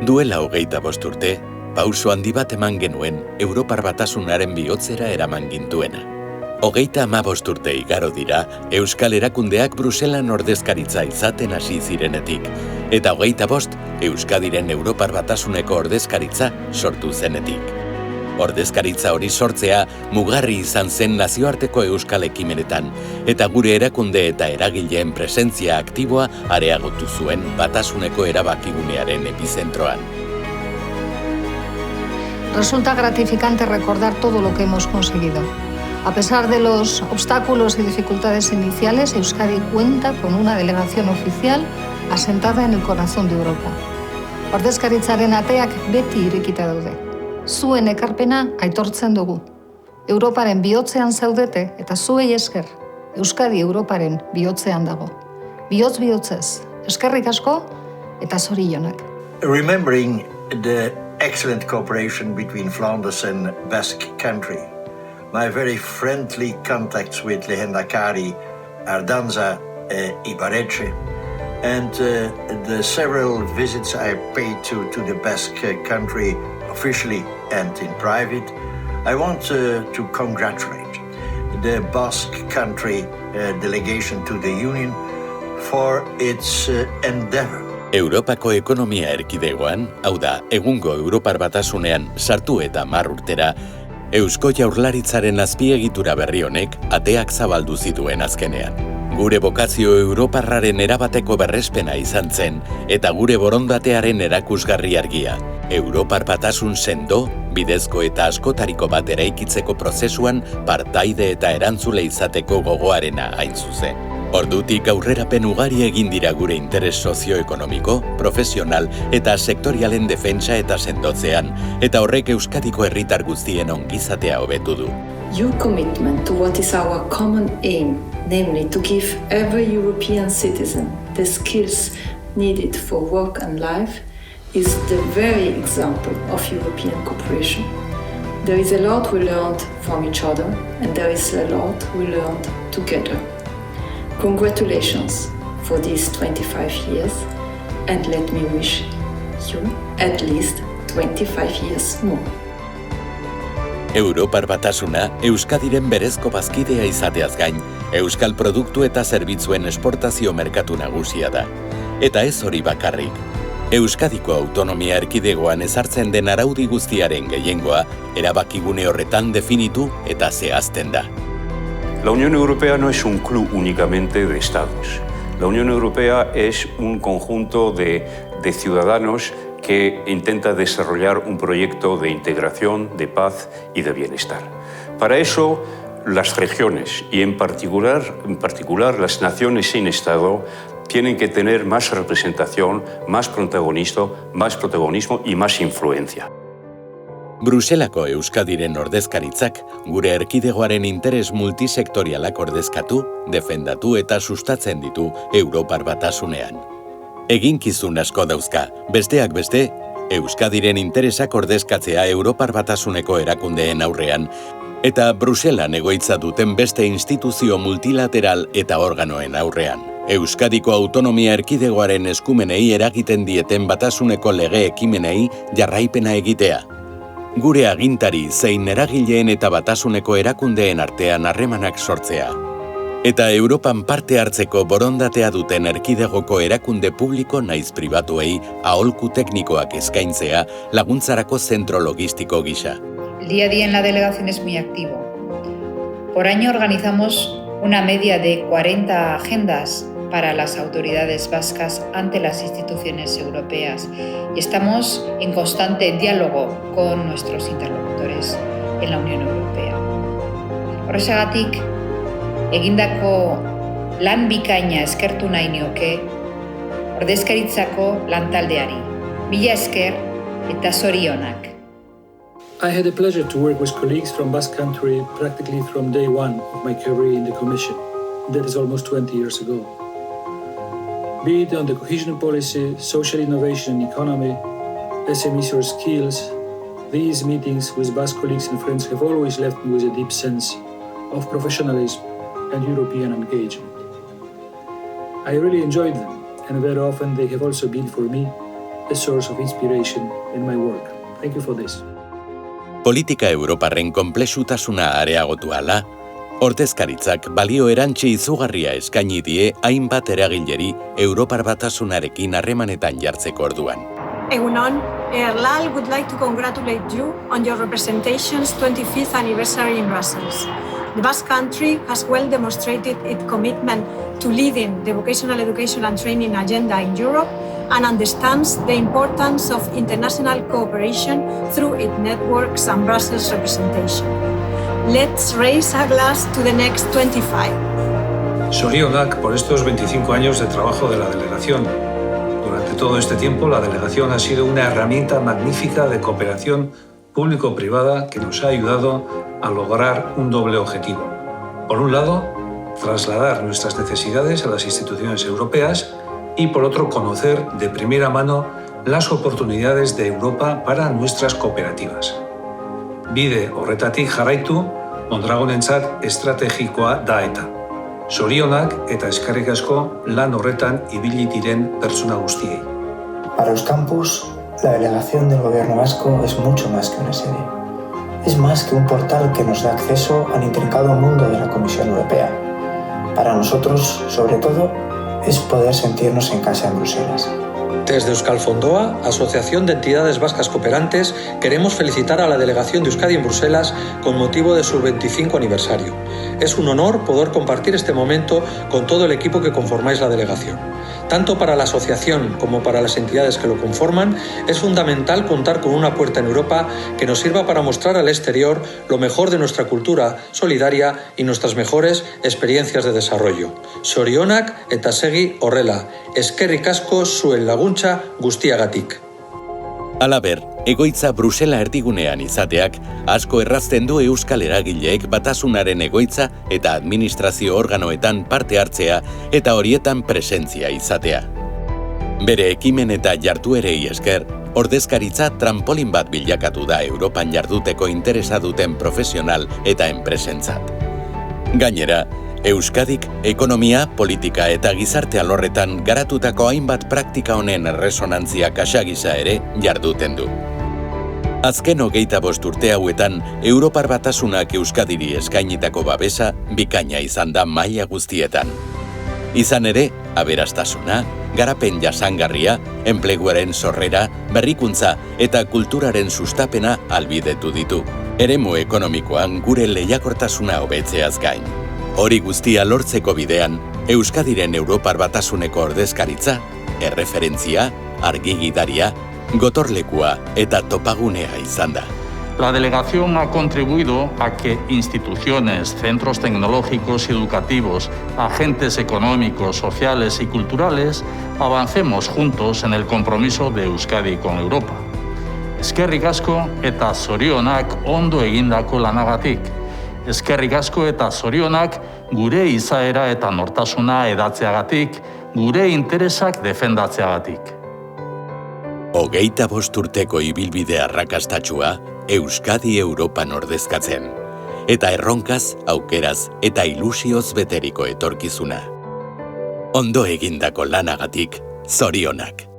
Duela 25 urte, pauso handi bat eman genuen Europar Batasunaren bihotzera eraman gintuena. 35 urte igaro dira Euskal Erakundeak Bruselan ordezkaritza izaten hasi zirenetik, eta 25 Euskadiren Europar Batasuneko ordezkaritza sortu zenetik. Ordezkaritza hori sortzea mugarri izan zen nazioarteko euskal ekimenetan, eta gure erakunde eta eragileen presentzia aktiboa areagotu zuen Batasuneko erabakigunearen epizentroan. Resulta gratificante recordar todo lo que hemos conseguido. A pesar de los obstáculos y dificultades iniciales, Euskadi cuenta con una delegación oficial asentada en el corazón de Europa. Ordezkaritzaren ateak beti irekita daude. Zuen ekarpena aitortzen dugu. Europaren bihotzean zaudete eta zuei esker, Euskadi Europaren bihotzean dago. Bihotz-bihotzez, eskerrik asko eta zorionak. Remembering the excellent cooperation between Flanders and Basque Country, my very friendly contacts with Lehendakari Ardanza Ibarretxe, and the several visits I paid to the Basque Country officially and in private, I want to congratulate the Basque Country delegation to the Union for its endeavor. Europako ekonomia erkidegoan, hau da, egungo Europar Batasunean sartu eta 10 urtera, Eusko Jaurlaritzaren azpiegitura berri honek ateak zabaldu zituen azkenean. Gure bokazio europarraren erabateko berrespena izan zen, eta gure borondatearen erakusgarri argia. Europar Batasun sendo, bidezko eta askotariko bat eraikitzeko prozesuan partaide eta erantzule izateko gogoarena hain zuzen. Ordutik aurrerapen ugari egin dira gure interes sozioekonomiko, profesional eta sektorialen defentsa eta sendotzean, eta horrek Euskadiko herritar guztien ongizatea hobetu du. Your commitment to what is our common aim, namely to give every European citizen the skills needed for work and life, is the very example of European cooperation. There is a lot we learned from each other, and there is a lot we learned together. Congratulations for these 25 years, and let me wish you at least 25 years more. Europar Batasuna, Euskadiren berezko bazkidea izateaz gain, euskal produktu eta zerbitzuen esportazio merkatu nagusia da. Eta ez hori bakarrik. Euskadiko autonomia erkidegoan ezartzen den araudi guztiaren gehiengoa, erabakigune horretan definitu eta zehazten da. La Unión Europea no es un club únicamente de Estados. La Unión Europea es un conjunto de ciudadanos que intenta desarrollar un proyecto de integración, de paz y de bienestar. Para eso, las regiones y en particular las naciones sin Estado tienen que tener más representación, más protagonismo y más influencia. Bruselako Euskadiren ordezkaritzak gure erkidegoaren interes multisektorialak ordezkatu, defendatu eta sustatzen ditu Europar Batasunean. Eginkizun asko dauzka, besteak beste, Euskadiren interesak ordezkatzea Europar Batasuneko erakundeen aurrean, eta Bruselan egoitza duten beste instituzio multilateral eta organoen aurrean. Euskadiko autonomia erkidegoaren eskumenei eragiten dieten Batasuneko lege ekimenei jarraipena egitea. Gure agintari zein eragileen eta Batasuneko erakundeen artean harremanak sortzea. Eta Europan parte hartzeko borondatea duten erkidegoko erakunde publiko naiz pribatuei aholku teknikoak eskaintzea laguntzarako zentro logistiko gisa. El día a día en la delegación es muy activo. Por año organizamos una media de 40 agendas para las autoridades vascas ante las instituciones europeas y estamos en constante diálogo con nuestros interlocutores en la Unión Europea. Horrexegatik, egindako lan bikaina eskertu nahi nioke ordezkaritzako lantaldeari. Mila esker eta zorionak. I had the pleasure to work with colleagues from Basque Country practically from day one of my career in the Commission. That is almost 20 years ago. Be it on the cohesion policy, social innovation and economy, SMEs or skills, these meetings with Basque colleagues and friends have always left me with a deep sense of professionalism and European engagement. I really enjoyed them, and very often they have also been for me a source of inspiration in my work. Thank you for this. Politika europarren konplexutasuna areagotu ala, ordezkaritzak balio erantsi izugarria eskaini die hainbat eragileri Europar Batasunarekin harremanetan jartzeko orduan. Egunon, ERLAL would like to congratulate you on your representation's 25th anniversary in Brussels. The Basque Country has well demonstrated its commitment to leading the vocational education and training agenda in Europe and understands the importance of international cooperation through its networks and Brussels representation. Let's raise a glass to the next 25. Zorionak por estos 25 años de trabajo de la delegación. Durante todo este tiempo, la delegación ha sido una herramienta magnífica de cooperación público-privada que nos ha ayudado a lograr un doble objetivo. Por un lado, trasladar nuestras necesidades a las instituciones europeas y por otro, conocer de primera mano las oportunidades de Europa para nuestras cooperativas. Bide horretatik jarraitu, Mondragonentzat estrategikoa da eta. Zorionak eta eskerrik asko lan horretan ibili diren pertsona guztiei. Para Euskampus, la delegación del Gobierno vasco es mucho más que una sede. Es más que un portal que nos da acceso al intrincado mundo de la Comisión Europea. Para nosotros, sobre todo, es poder sentirnos en casa en Bruselas. Desde Euskal Fondoa, Asociación de Entidades Vascas Cooperantes, queremos felicitar a la delegación de Euskadi en Bruselas con motivo de su 25 aniversario. Es un honor poder compartir este momento con todo el equipo que conformáis la delegación. Tanto para la asociación como para las entidades que lo conforman, es fundamental contar con una puerta en Europa que nos sirva para mostrar al exterior lo mejor de nuestra cultura solidaria y nuestras mejores experiencias de desarrollo. Zorionak eta segi horrela, eskerrik asko zuen laguntza guztiagatik. Halaber, egoitza Brusela erdigunean izateak asko errazten du euskal eragileek batasunaren egoitza eta administrazio organoetan parte hartzea eta horietan presentzia izatea. Bere ekimen eta jarduerei esker, ordezkaritza trampolin bat bilakatu da Europan jarduteko interesa duten profesional eta enpresentzat. Gainera, Euskadik ekonomia, politika eta gizarte alorretan garatutako hainbat praktika honen erresonantzia kasagisa ere jarduten du. Azken 25 urte hauetan, Europar Batasunak Euskadiri eskainitako babesa bikaina izan da maila guztietan. Izan ere, aberastasuna, garapen jasangarria, enpleguaren sorrera, berrikuntza eta kulturaren sustapena ahalbidetu ditu. Eremu ekonomikoan gure lehiakortasuna hobetzeaz gain. Hori guztia lortzeko bidean, Euskadiren Europar Batasuneko ordezkaritza, erreferentzia, argigidaria, gotorlekua eta topagunea izan da. La delegación ha contribuido a que instituciones, centros tecnológicos y educativos, agentes económicos, sociales y culturales avancemos juntos en el compromiso de Euskadi con Europa. Eskerrik asko eta zorionak ondo egindako lanagatik. Eskerrik asko eta zorionak gure izaera eta nortasuna edatzeagatik, gure interesak defendatzeagatik. 25 urteko ibilbide arrakastatsua Euskadi Europan ordezkatzen. Eta erronkaz, aukeraz eta ilusioz beteriko etorkizuna. Ondo egindako lanagatik, zorionak.